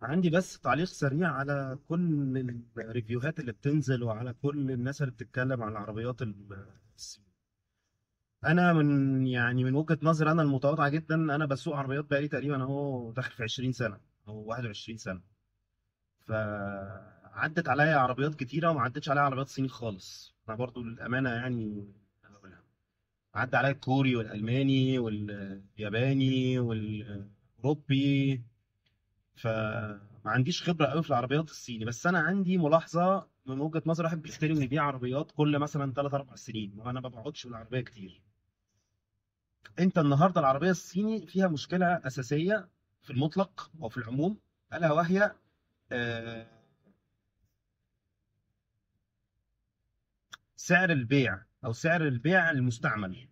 عندي بس تعليق سريع على كل الريفيوهات اللي بتنزل وعلى كل الناس اللي بتتكلم عن العربيات الصينية. انا من وجهة نظري انا المتواضعة جدا، انا بسوق عربيات بقالي تقريبا اهو داخل في 20 سنة او 21 سنة. فعدت عليا عربيات كتيرة وما عدتش عليا عربيات صيني خالص، انا برضو للأمانة يعني هقولها. عدى عليا الكوري والألماني والياباني والأوروبي. فما عنديش خبره قوي في العربيات الصيني، بس انا عندي ملاحظه من وجهه نظر واحد بيشتري ويبيع عربيات كل مثلا 3 4 سنين، وانا ما بقعدش بالعربيه كتير. انت النهارده العربيه الصيني فيها مشكله اساسيه في المطلق او في العموم، الا وهي آه، سعر البيع او سعر البيع المستعمل.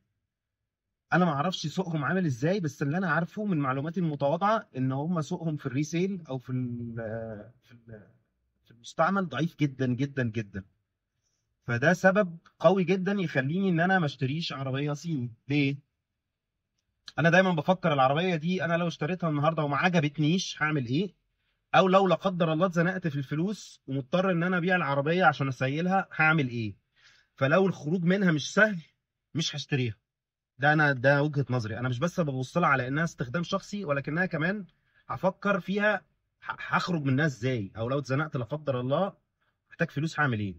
انا ما اعرفش سوقهم عامل ازاي، بس اللي انا عارفه من معلوماتي المتواضعه ان هم سوقهم في الريسيل او في المستعمل ضعيف جدا جدا جدا. فده سبب قوي جدا يخليني ان انا ما اشتريش عربيه صيني. ليه؟ انا دايما بفكر العربيه دي انا لو اشتريتها النهارده وما عجبتنيش هعمل ايه، او لو لا قدر الله اتزنقت في الفلوس ومضطر ان انا ابيع العربيه عشان اسيلها هعمل ايه. فلو الخروج منها مش سهل مش هشتريها. ده وجهه نظري، انا مش بس ببص لها على انها استخدام شخصي ولكنها كمان هفكر فيها هخرج منها ازاي، او لو اتزنقت لا قدر الله محتاج فلوس هعمل ايه.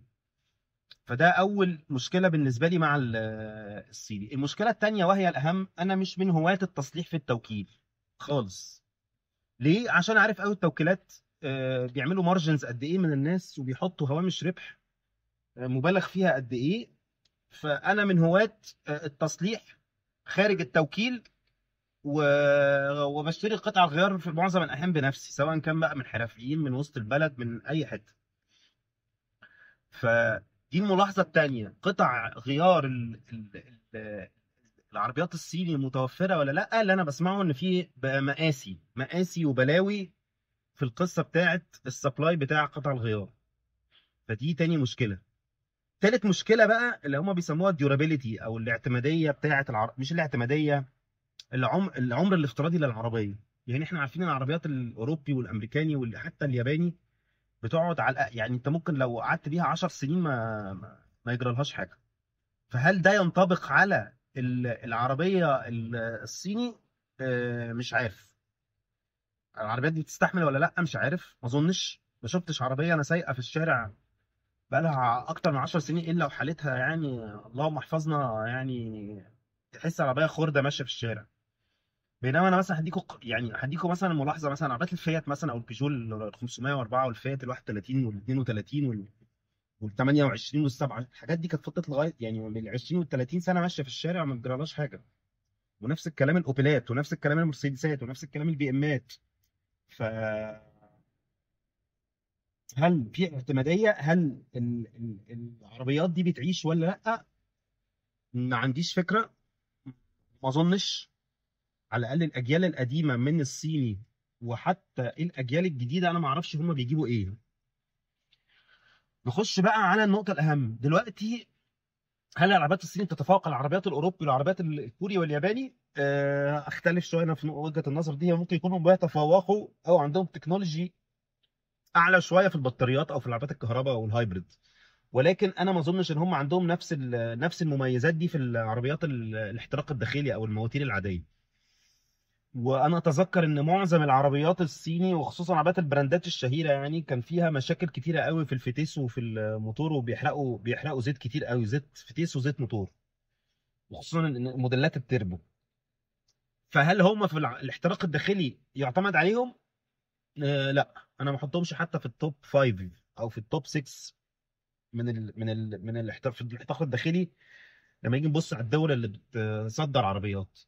فده اول مشكله بالنسبه لي مع الصيني. المشكله التانيه وهي الاهم، انا مش من هواة التصليح في التوكيل خالص. ليه؟ عشان عارف قوي التوكيلات بيعملوا مارجنز قد ايه من الناس وبيحطوا هوامش ربح مبالغ فيها قد ايه. فانا من هواة التصليح خارج التوكيل، وبشتري قطع الغيار في معظم الاحيان بنفسي، سواء كان بقى من حرفيين من وسط البلد من اي حته. فدي الملاحظة التانية، قطع غيار العربيات الصيني متوفرة ولا لأ. اللي أنا بسمعه إن في بقى مقاسي وبلاوي في القصة بتاعت السبلاي بتاع قطع الغيار. فدي تاني مشكلة. تالت مشكلة بقى اللي هما بيسموها الديورابيليتي أو الاعتمادية بتاعت مش الاعتمادية، العمر الافتراضي للعربية. يعني احنا عارفين العربيات الأوروبي والأمريكاني وحتى الياباني بتقعد على يعني انت ممكن لو قعدت بيها 10 سنين ما يجرالهاش حاجه. فهل ده ينطبق على العربيه الصيني؟ مش عارف. العربيات دي بتستحمل ولا لا مش عارف، ما اظنش. ما شفتش عربيه انا سايقه في الشارع بقالها اكتر من 10 سنين الا وحالتها يعني اللهم احفظنا يعني، تحس العربيه خرده ماشيه في الشارع. بينما انا مثلا هديكوا مثلا ملاحظه، مثلا عربيات الفيات مثلا او البيجو ال 504 والفيات ال 31 وال 32 وال 28 وال 7، الحاجات دي كانت فضلت لغايه يعني من ال 20 وال 30 سنه ماشيه في الشارع ما بيجرالهاش حاجه. ونفس الكلام الاوبيلات ونفس الكلام المرسيدسات ونفس الكلام البي امات. فهل في اعتماديه؟ هل العربيات دي بتعيش ولا لا؟ ما عنديش فكره. ما اظنش. على الاقل الاجيال القديمه من الصيني وحتى الاجيال الجديده انا ما اعرفش هم بيجيبوا ايه. نخش بقى على النقطه الاهم دلوقتي. هل العربيات الصيني تتفوق على العربيات الاوروبي والعربيات الكوري والياباني؟ اختلف شويه انا في وجهه النظر دي. ممكن يكونوا بيتفوقوا او عندهم تكنولوجي اعلى شويه في البطاريات او في العربيات الكهرباء او الهايبريد، ولكن انا ما اظنش ان هم عندهم نفس المميزات دي في العربيات الاحتراق الداخلي او المواتير العاديه. وانا اتذكر ان معظم العربيات الصيني وخصوصا عربيات البراندات الشهيره يعني كان فيها مشاكل كتيره قوي في الفتيس وفي الموتور، وبيحرقوا زيت كتير قوي، زيت فتيس وزيت موتور، وخصوصا موديلات التربو. فهل هم في الاحتراق الداخلي يعتمد عليهم؟ لا. انا ما احطهمش حتى في التوب 5 او في التوب 6 من الاحتراق في الاحتراق الداخلي. لما يجي نبص على الدول اللي بتصدر عربيات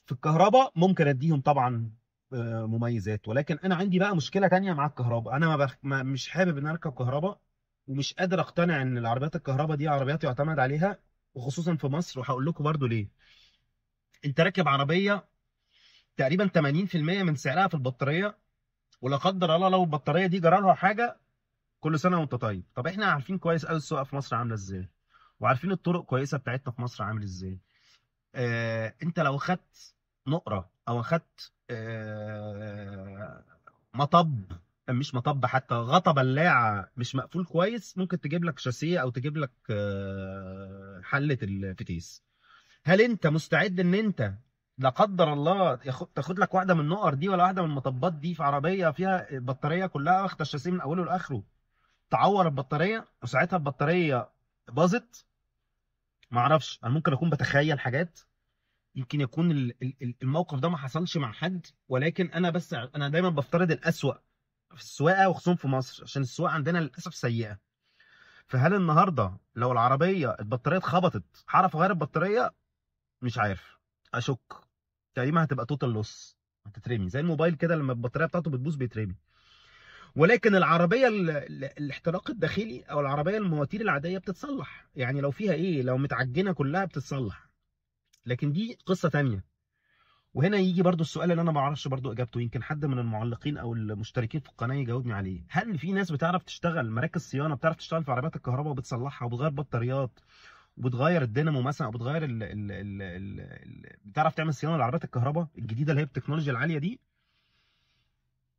في الكهرباء ممكن اديهم طبعا مميزات، ولكن انا عندي بقى مشكله تانية مع الكهرباء. انا مش حابب ان اركب كهرباء، ومش قادر اقتنع ان العربيات الكهرباء دي عربيات يعتمد عليها، وخصوصا في مصر. وهقول لكم برضو ليه. انت راكب عربيه تقريبا 80% من سعرها في البطاريه، ولا قدر الله لو البطاريه دي جرى لها حاجه كل سنه وانت طيب. طب احنا عارفين كويس قوي السواقه في مصر عامله ازاي، وعارفين الطرق كويسه بتاعتنا في مصر عامل ازاي. انت لو خدت نقره او خدت مطب، مش مطب، حتى غطا بلاعه مش مقفول كويس، ممكن تجيب لك شاسيه او تجيب لك حله الفتيس. هل انت مستعد ان انت لا قدر الله تاخد لك واحده من النقر دي ولا واحده من المطبات دي في عربيه فيها البطاريه كلها واخده الشاسيه من اوله لاخره، تعور البطاريه وساعتها البطاريه باظت؟ ما اعرفش، انا ممكن اكون بتخيل حاجات، يمكن يكون الموقف ده ما حصلش مع حد، ولكن انا بس انا دايما بفترض الأسوأ في السواقه، وخصوصا في مصر عشان السواقه عندنا للاسف سيئه. فهل النهارده لو العربيه البطاريه اتخبطت هعرف اغير البطاريه؟ مش عارف، اشك. تقريبا هتبقى توتال لوس، هتترمي زي الموبايل كده لما البطاريه بتاعته بتبوظ بيترمي. ولكن العربيه الاحتراق الداخلي او العربيه المواتير العاديه بتتصلح، يعني لو فيها ايه، لو متعجنه كلها بتتصلح، لكن دي قصه تانية. وهنا يجي برضو السؤال اللي انا ما اعرفش برضو اجابته، يمكن حد من المعلقين او المشتركين في القناه يجاوبني عليه. هل في ناس بتعرف تشتغل مراكز صيانه، بتعرف تشتغل في عربيات الكهرباء وبتصلحها وبتغير بطاريات وبتغير الدينامو مثلا، او بتغير بتعرف تعمل صيانه لعربيات الكهرباء الجديده اللي هي التكنولوجيا العاليه دي؟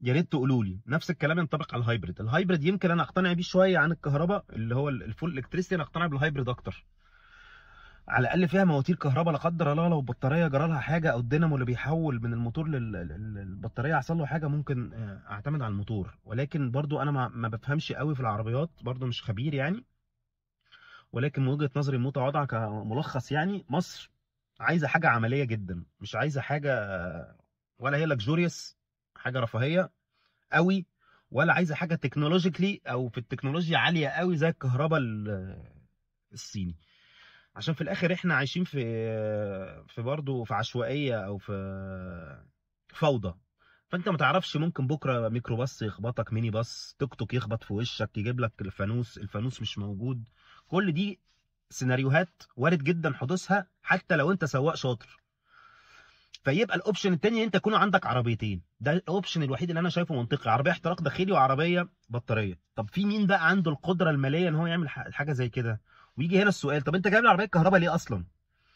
يا ريت تقولوا لي. نفس الكلام ينطبق على الهايبريد. الهايبريد يمكن انا اقتنع بيه شويه عن الكهرباء اللي هو الفول الكتريستي، انا اقتنع بالهايبريد اكتر. على الاقل فيها مواتير كهرباء، لا قدر الله لو البطاريه جرى لها حاجه او الدينامو اللي بيحول من الموتور للبطاريه حصل له حاجه، ممكن اعتمد على الموتور. ولكن برضو انا ما بفهمش قوي في العربيات، برضو مش خبير يعني. ولكن من وجهه نظري المتواضعه كملخص، يعني مصر عايزه حاجه عمليه جدا، مش عايزه حاجه ولا هي لكجوريوس، حاجه رفاهيه قوي، ولا عايزه حاجه تكنولوجيكلي او في التكنولوجيا عاليه قوي زي الكهرباء الصيني. عشان في الاخر احنا عايشين في برضه في عشوائيه او في فوضى. فانت ما تعرفش، ممكن بكره ميكروباص يخبطك، ميني باص، توك توك يخبط في وشك، يجيب لك الفانوس مش موجود. كل دي سيناريوهات وارد جدا حدوثها حتى لو انت سواق شاطر. فيبقى الاوبشن التاني ان انت يكون عندك عربيتين، ده الاوبشن الوحيد اللي انا شايفه منطقي، عربيه احتراق داخلي وعربيه بطاريه. طب في مين بقى عنده القدره الماليه ان هو يعمل حاجه زي كده؟ ويجي هنا السؤال، طب انت جايب العربيه الكهرباء ليه اصلا؟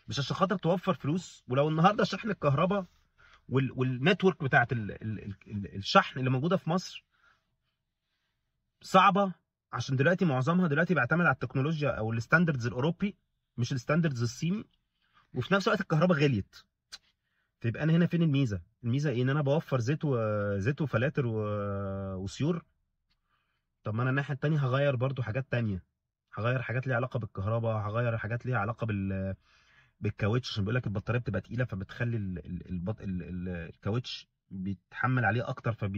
مش عشان خاطر توفر فلوس؟ ولو النهارده شحن الكهرباء والنتورك بتاعت الشحن اللي موجوده في مصر صعبه، عشان دلوقتي معظمها دلوقتي بيعتمد على التكنولوجيا او الستاندردز الاوروبي مش الستاندردز الصيني، وفي نفس الوقت الكهرباء غليت. تبقى انا هنا فين الميزه؟ الميزه ايه؟ ان انا بوفر زيت وفلاتر وسيور. طب ما انا الناحيه التانيه هغير برضو حاجات تانيه، هغير حاجات ليها علاقه بالكهرباء، هغير حاجات ليها علاقه بالكاوتش، عشان بيقول لك البطاريه بتبقى تقيله فبتخلي الكاوتش بيتحمل عليه اكتر،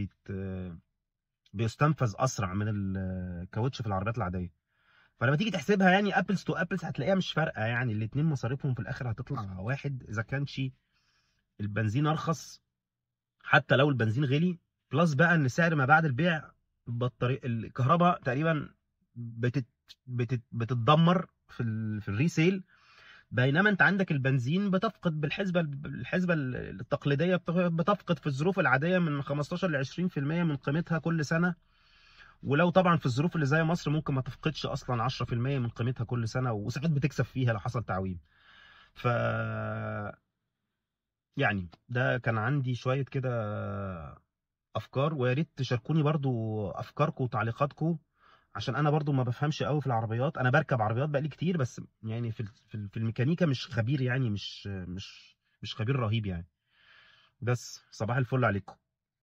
بيستنفذ اسرع من الكاوتش في العربيات العاديه. فلما تيجي تحسبها يعني ابلز تو ابلز هتلاقيها مش فارقه، يعني الاثنين مصاريفهم في الاخر هتطلع واحد، اذا كانش البنزين ارخص. حتى لو البنزين غلي، بلس بقى ان سعر ما بعد البيع الكهرباء تقريبا بتتدمر في الريسيل، بينما انت عندك البنزين بتفقد بالحسبه التقليديه، بتفقد في الظروف العاديه من 15 ل 20% من قيمتها كل سنه. ولو طبعا في الظروف اللي زي مصر ممكن ما تفقدش اصلا 10% من قيمتها كل سنه، وساعات بتكسب فيها لو حصل تعويم. ف يعني ده كان عندي شويه كده افكار، ويا ريت تشاركوني برضو افكاركم وتعليقاتكم، عشان انا برضو ما بفهمش قوي في العربيات. انا بركب عربيات بقالي كتير، بس يعني في الميكانيكا مش خبير، يعني مش خبير رهيب يعني. بس صباح الفل عليكم.